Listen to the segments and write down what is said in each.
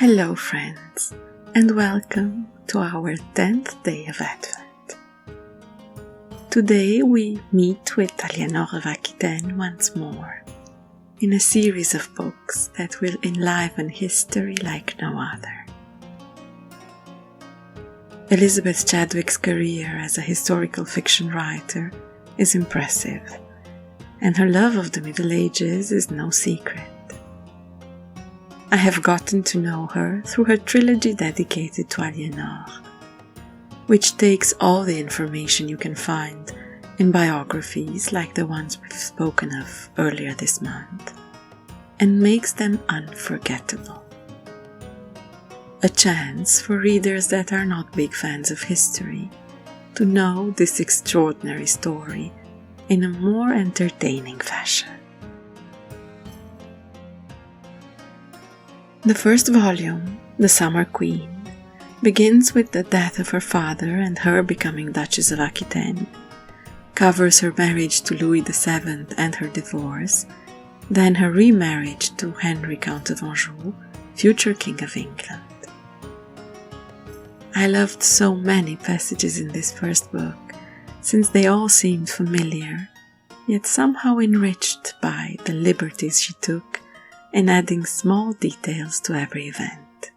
Hello friends, and welcome to our 10th day of Advent. Today we meet with Aliénor of Aquitaine once more, in a series of books that will enliven history like no other. Elizabeth Chadwick's career as a historical fiction writer is impressive, and her love of the Middle Ages is no secret. I have gotten to know her through her trilogy dedicated to Aliénor, which takes all the information you can find in biographies like the ones we've spoken of earlier this month, and makes them unforgettable. A chance for readers that are not big fans of history to know this extraordinary story in a more entertaining fashion. The first volume, The Summer Queen, begins with the death of her father and her becoming Duchess of Aquitaine, covers her marriage to Louis VII and her divorce, then her remarriage to Henry Count of Anjou, future King of England. I loved so many passages in this first book, since they all seemed familiar, yet somehow enriched by the liberties she took in adding small details to every event.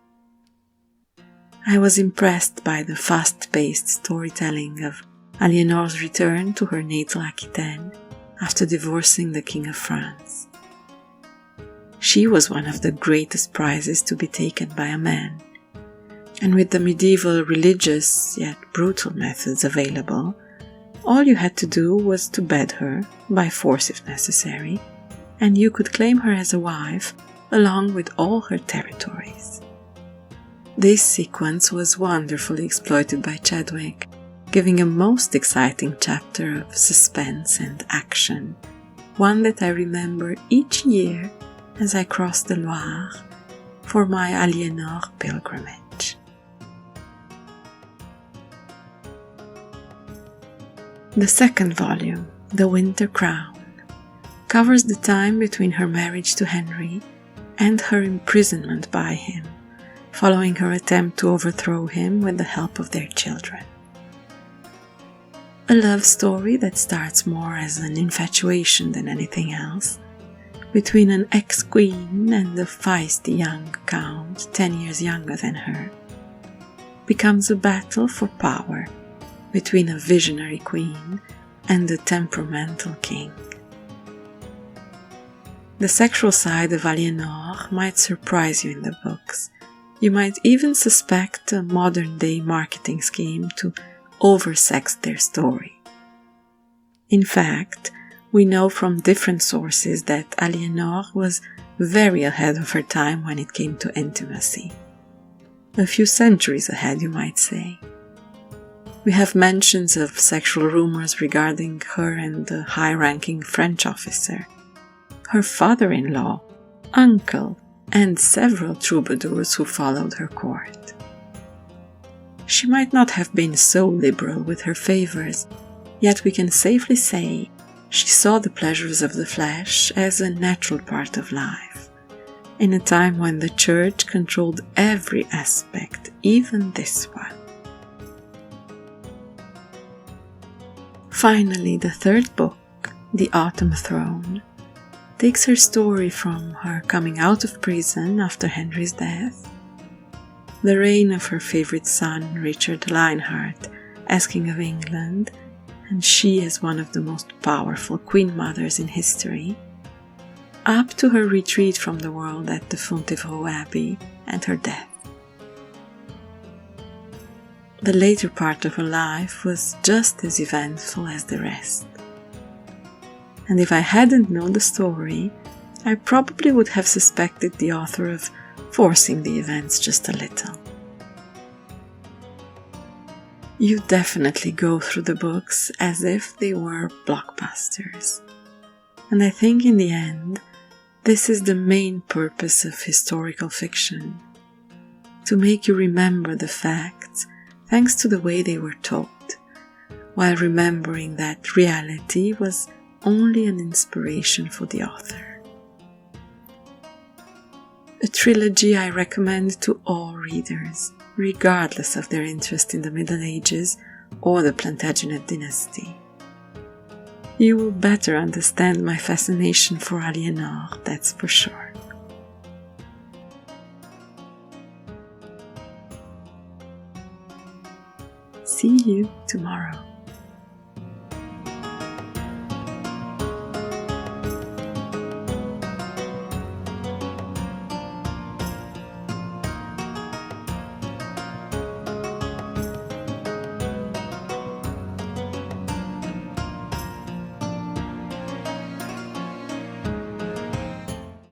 I was impressed by the fast-paced storytelling of Aliénor's return to her natal Aquitaine after divorcing the King of France. She was one of the greatest prizes to be taken by a man, and with the medieval religious yet brutal methods available, all you had to do was to bed her, by force if necessary, and you could claim her as a wife along with all her territories. This sequence was wonderfully exploited by Chadwick, giving a most exciting chapter of suspense and action, one that I remember each year as I cross the Loire for my Aliénor pilgrimage. The second volume, The Winter Crown, covers the time between her marriage to Henry and her imprisonment by him, following her attempt to overthrow him with the help of their children. A love story that starts more as an infatuation than anything else, between an ex-queen and a feisty young count 10 years younger than her, becomes a battle for power between a visionary queen and a temperamental king. The sexual side of Aliénor might surprise you in the books. You might even suspect a modern-day marketing scheme to oversex their story. In fact, we know from different sources that Aliénor was very ahead of her time when it came to intimacy. A few centuries ahead, you might say. We have mentions of sexual rumors regarding her and the high-ranking French officer, her father-in-law, uncle, and several troubadours who followed her court. She might not have been so liberal with her favors, yet we can safely say she saw the pleasures of the flesh as a natural part of life, in a time when the Church controlled every aspect, even this one. Finally, the third book, The Autumn Throne, takes her story from her coming out of prison after Henry's death, the reign of her favorite son Richard Lionheart as King of England, and she as one of the most powerful queen mothers in history, up to her retreat from the world at the Fontevraud Abbey and her death. The later part of her life was just as eventful as the rest. And if I hadn't known the story, I probably would have suspected the author of forcing the events just a little. You definitely go through the books as if they were blockbusters. And I think in the end, this is the main purpose of historical fiction, to make you remember the facts thanks to the way they were told, while remembering that reality was only an inspiration for the author. A trilogy I recommend to all readers, regardless of their interest in the Middle Ages or the Plantagenet dynasty. You will better understand my fascination for Aliénor, that's for sure. See you tomorrow.